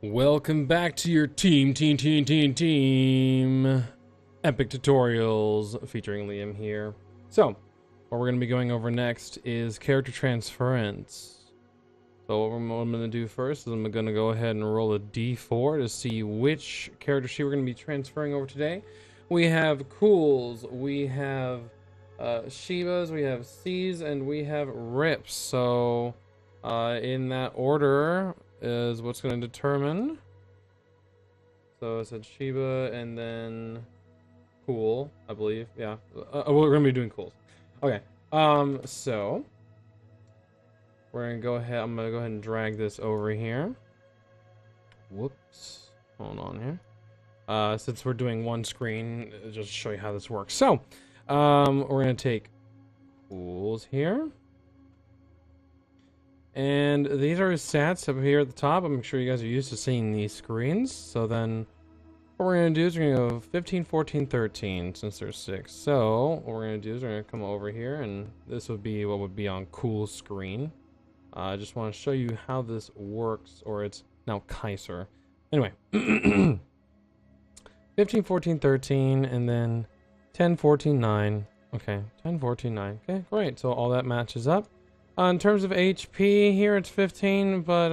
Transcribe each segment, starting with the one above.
Welcome back to your team epic tutorials featuring Liam here. So, what we're going to be going over next is character transference. So what I'm going to do first is I'm going to go ahead and roll a d4 to see which character sheet we're going to be transferring over today. We have Cools, we have Shibas, we have C's, and we have Rips. So in that order is what's going to determine. So I said Shiba and then Cool, I believe. Yeah, we're going to be doing Cools. Okay, so we're going to go ahead. I'm going to go ahead and drag this over here. Whoops. Hold on here. Since we're doing one screen, just to show you how this works. So, we're going to take Cools here. And these are his stats up here at the top. I'm sure you guys are used to seeing these screens. So then what we're going to do is we're going to go 15, 14, 13 since there's 6. So what we're going to do is we're going to come over here, and this would be what would be on Cool's screen. I just want to show you how this works, or it's now Kaiser. Anyway, 15, 14, 13, and then 10, 14, 9. Okay, 10, 14, 9. Okay, great. So all that matches up. In terms of HP, here it's 15, but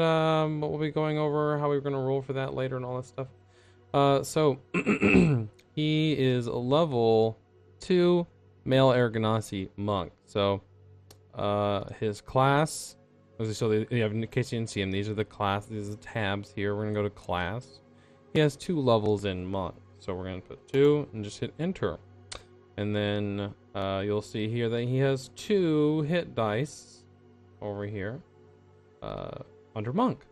we'll be going over how we're going to roll for that later and all that stuff. So he is a level 2 male Aragonasi monk. So his class, so in case you didn't see him, these are the class, these are the tabs here. We're going to go to class. He has 2 levels in monk. So we're going to put 2 and just hit enter. And then you'll see here that he has 2 hit dice over here under monk.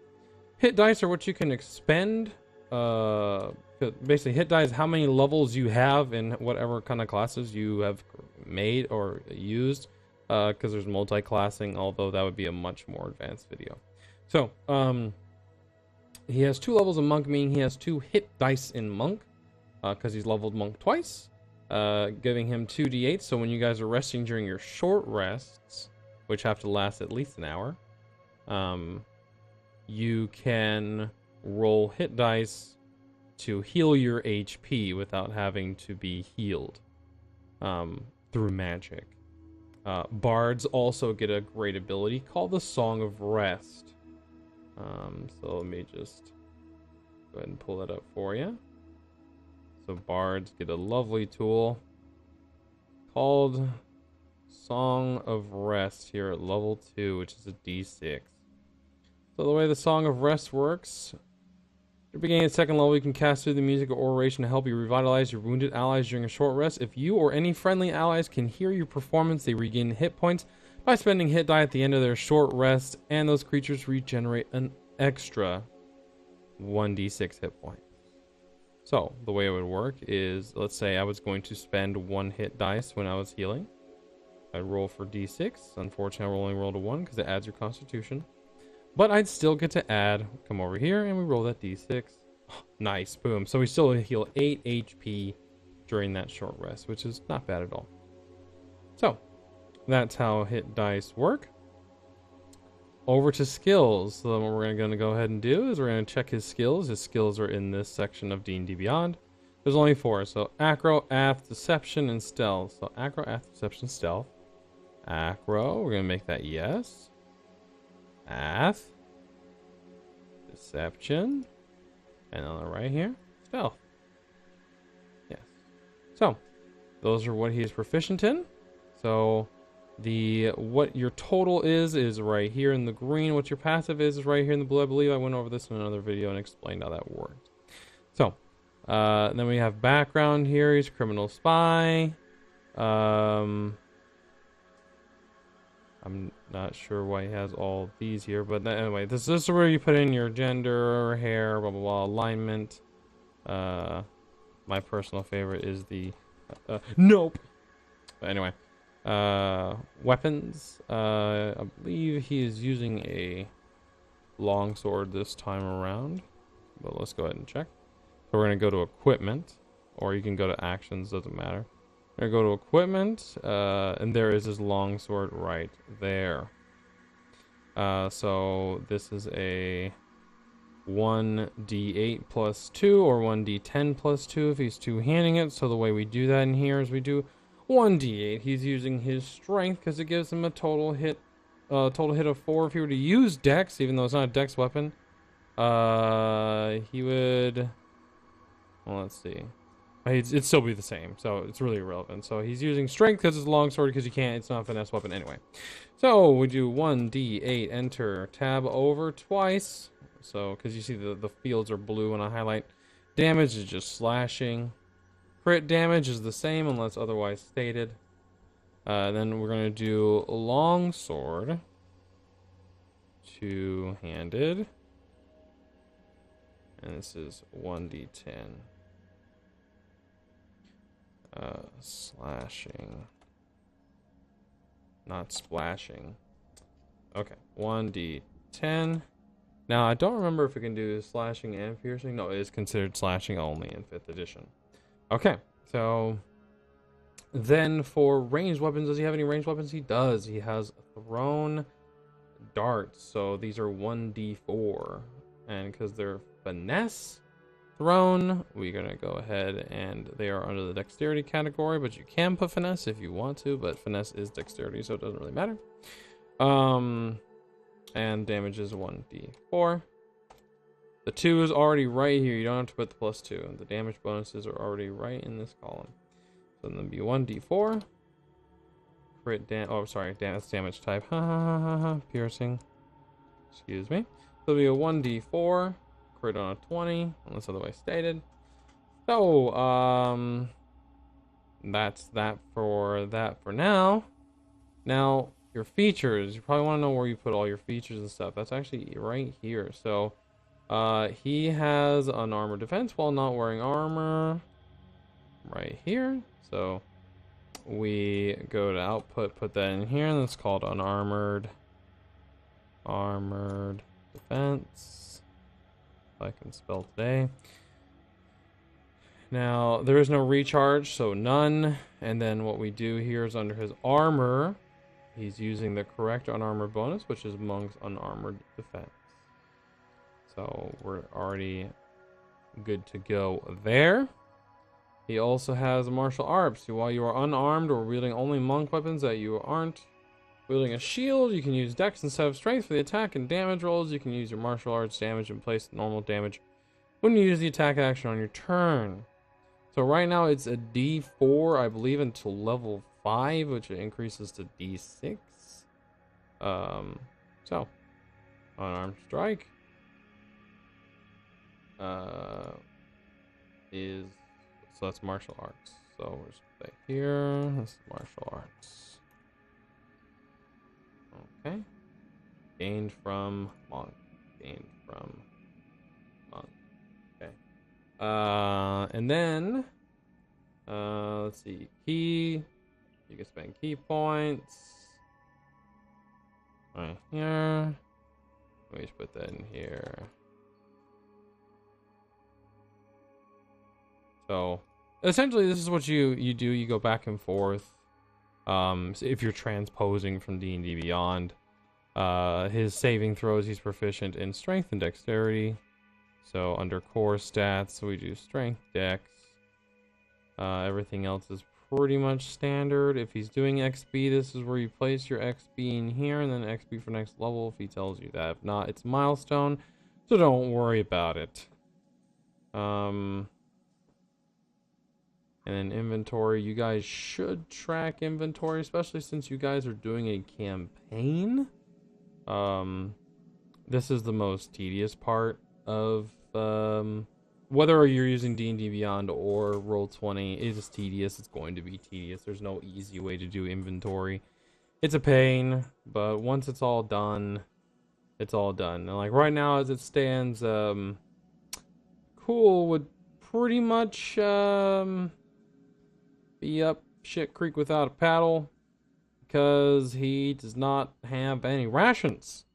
Hit dice are what you can expend. Basically, hit dice is how many levels you have in whatever kind of classes you have made or used, because there's multi-classing, although that would be a much more advanced video. So he has 2 levels of monk, meaning he has 2 hit dice in monk, because he's leveled monk twice, giving him 2d8. So when you guys are resting during your short rests, which have to last at least an hour, you can roll hit dice to heal your HP without having to be healed through magic. Bards also get a great ability called the Song of Rest. So let me just go ahead and pull that up for you. So bards get a lovely tool called Song of Rest here at level 2, which is a d6. So the way the Song of Rest works, at the beginning of the second level, you can cast through the music or oration to help you revitalize your wounded allies during a short rest. If you or any friendly allies can hear your performance, they regain hit points by spending hit die at the end of their short rest, and those creatures regenerate an extra 1d6 hit point. So the way it would work is, let's say I was going to spend 1 hit dice when I was healing. I'd roll for d6. Unfortunately, I only rolled a 1 because it adds your constitution. But I'd still get to add, come over here, and we roll that d6. Oh, nice, boom. So we still heal 8 HP during that short rest, which is not bad at all. So that's how hit dice work. Over to skills. So what we're going to go ahead and do is we're going to check his skills. His skills are in this section of D&D Beyond. There's only 4. So acro, ath, deception, and stealth. So acro, ath, deception, stealth. Acro, we're going to make that yes. Ath, deception, and on the right here, stealth. Yes. So those are what he is proficient in. So what your total is right here in the green. What your passive is right here in the blue. I believe I went over this in another video and explained how that worked. So then we have background here. He's criminal spy. I'm not sure why he has all these here, but anyway, this is where you put in your gender, hair, blah blah blah, alignment. My personal favorite is the nope. But anyway, weapons. I believe he is using a longsword this time around, but let's go ahead and check. So we're gonna go to equipment, or you can go to actions, doesn't matter. We're gonna go to equipment, and there is his longsword right there. So this is a 1d8 plus 2 or 1d10 plus 2 if he's two-handing it. So the way we do that in here is we do 1d8. He's using his strength because it gives him a total hit of 4. If he were to use dex, even though it's not a dex weapon, he would, well, let's see, it'd still be the same, so it's really irrelevant. So he's using strength because it's a long sword, because you can't, it's not a finesse weapon anyway. So we do 1d8, enter, tab over twice, so because you see the fields are blue when I highlight. Damage is just slashing. Crit damage is the same unless otherwise stated. Then we're going to do long sword, two-handed, and this is 1d10. Slashing, not splashing. Okay, 1d10. Now I don't remember if it can do slashing and piercing. No, it is considered slashing only in 5th edition. Okay, so then for ranged weapons, does he have any ranged weapons? He does. He has thrown darts, so these are 1d4, and because they're finesse thrown, we're gonna go ahead and they are under the dexterity category, but you can put finesse if you want to, but finesse is dexterity, so it doesn't really matter. And damage is 1d4. The 2 is already right here. You don't have to put the +2. The damage bonuses are already right in this column. So then be 1d4. Crit that's damage type. Piercing. Excuse me. So it'll be a 1d4. Crit on a 20, unless otherwise stated. So, that's that for now. Now, your features. You probably want to know where you put all your features and stuff. That's actually right here. So, he has unarmored defense while not wearing armor. Right here. So, we go to output, put that in here, and that's called armored defense. I can spell today. Now, there is no recharge, so none. And then what we do here is under his armor, he's using the correct unarmored bonus, which is Monk's unarmored defense. So we're already good to go there. He also has martial arts. So while you are unarmed or wielding only monk weapons that you aren't wielding a shield, you can use dex instead of strength for the attack and damage rolls. You can use your martial arts damage in place of normal damage when you use the attack action on your turn. So right now it's a D4, I believe, until level 5, which increases to D6. So unarmed strike is, so that's martial arts. So we'll just put that here. This is martial arts. Okay. Gained from monk. Okay. And then let's see. Key. You can spend key points. Right here. Let me just put that in here. So essentially this is what you do. You go back and forth. So if you're transposing from D&D Beyond, his saving throws, he's proficient in strength and dexterity. So under core stats, we do strength, dex. Everything else is pretty much standard. If he's doing XP, this is where you place your XP in here, and then XP for next level if he tells you that. If not, it's milestone, so don't worry about it. And then inventory, you guys should track inventory, especially since you guys are doing a campaign. This is the most tedious part of whether you're using D&D Beyond or Roll20. It is tedious. It's going to be tedious. There's no easy way to do inventory. It's a pain, but once it's all done, it's all done. And like right now, as it stands, Cool would pretty much be up shit creek without a paddle because he does not have any rations.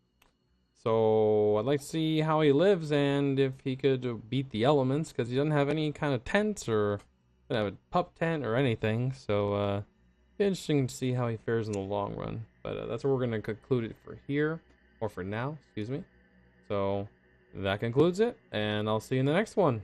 So I'd like to see how he lives and if he could beat the elements, because he doesn't have any kind of tents or doesn't have a pup tent or anything. So be interesting to see how he fares in the long run. But that's where we're going to conclude it for here, or for now, excuse me. So that concludes it, and I'll see you in the next one.